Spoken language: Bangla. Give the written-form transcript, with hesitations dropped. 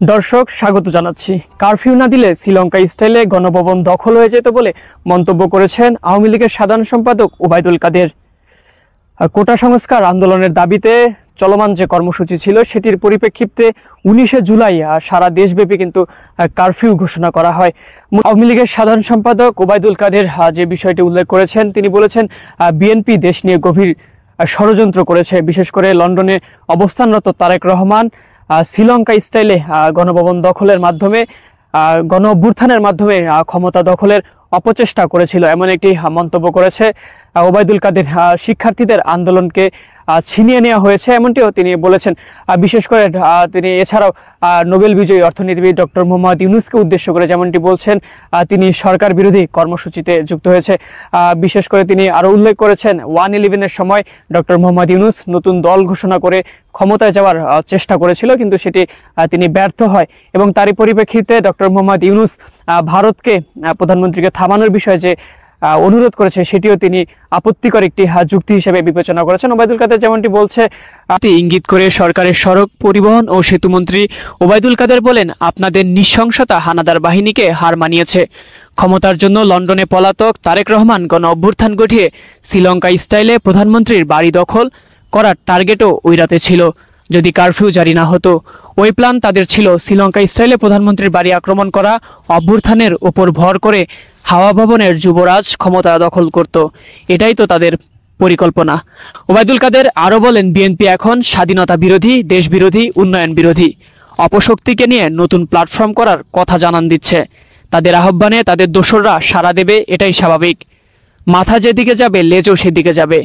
দর্শক স্বাগত জানাচ্ছি। কারফিউ না দিলে শ্রীলঙ্কা স্টাইলে গণভবন দখল হয়ে যেত বলে মন্তব্য করেছেন আওয়ামী লীগের সাধারণ সম্পাদক ওবায়দুল কাদের। কোটা সংস্কার আন্দোলনের দাবিতে চলমান যে কর্মসূচি ছিল সেটির পরিপ্রেক্ষিতে 19 জুলাই সারা দেশব্যাপী কিন্তু কারফিউ ঘোষণা করা হয়। আওয়ামী লীগের সাধারণ সম্পাদক ওবায়দুল কাদের যে বিষয়টি উল্লেখ করেছেন, তিনি বলেছেন বিএনপি দেশ নিয়ে গভীর ষড়যন্ত্র করেছে। বিশেষ করে লন্ডনে অবস্থানরত তারেক রহমান শ্রীলঙ্কা স্টাইলে গণভবন দখলের মাধ্যমে গণ অভ্যুত্থানের মাধ্যমে ক্ষমতা দখলের অপচেষ্টা করেছিল, এমন একটি মন্তব্য করেছে ওবায়দুল কাদের। শিক্ষার্থীদের আন্দোলনকে ছিনিয়ে নেওয়া হয়েছে এমনটিও তিনি বলেছেন। বিশেষ করে তিনি এছাড়াও নোবেল বিজয়ী অর্থনীতিবিদ ডক্টর মোহাম্মদ ইউনূসকে উদ্দেশ্য করে যেমনটি বলছেন, তিনি সরকার বিরোধী কর্মসূচিতে যুক্ত হয়েছে। বিশেষ করে তিনি আরও উল্লেখ করেছেন 1/11-এর সময় ডক্টর মোহাম্মদ ইউনূস নতুন দল ঘোষণা করে ক্ষমতায় যাওয়ার চেষ্টা করেছিল, কিন্তু সেটি তিনি ব্যর্থ হয় এবং তারই পরিপ্রেক্ষিতে ডক্টর মোহাম্মদ ইউনূস ভারতকে প্রধানমন্ত্রীকে থামানোর বিষয়ে যে অনুরোধ করেছে সেটিও তিনি আপত্তিকর একটি যুক্তি হিসেবে বিবেচনা করেছেন। ওবায়দুল কাদের যেমনটি বলছে, ইঙ্গিত করে সরকারের সড়ক পরিবহন ও সেতুমন্ত্রী ওবায়দুল কাদের বলেন, আপনাদের নৃশংসতা হানাদার বাহিনীকে হার মানিয়েছে। ক্ষমতার জন্য লন্ডনে পলাতক তারেক রহমান গণ অভ্যুত্থান ঘটিয়ে শ্রীলঙ্কা স্টাইলে প্রধানমন্ত্রীর বাড়ি দখল করার টার্গেটও ওই রাতে ছিল। যদি কারফিউ জারি না হতো, ওই প্ল্যান তাদের ছিল শ্রীলঙ্কা স্টাইলে প্রধানমন্ত্রীর বাড়ি আক্রমণ করা, অভ্যুত্থানের উপর ভর করে হাওয়া ভবনের যুবরাজ ক্ষমতা দখল করত। এটাই তো তাদের পরিকল্পনা। ওবায়দুল কাদের আরও বলেন, বিএনপি এখন স্বাধীনতা বিরোধী, দেশ বিরোধী, উন্নয়ন বিরোধী অপশক্তিকে নিয়ে নতুন প্ল্যাটফর্ম করার কথা জানান দিচ্ছে। তাদের আহ্বানে তাদের দোসররা সাড়া দেবে, এটাই স্বাভাবিক। মাথা যেদিকে যাবে লেজও সেদিকে যাবে।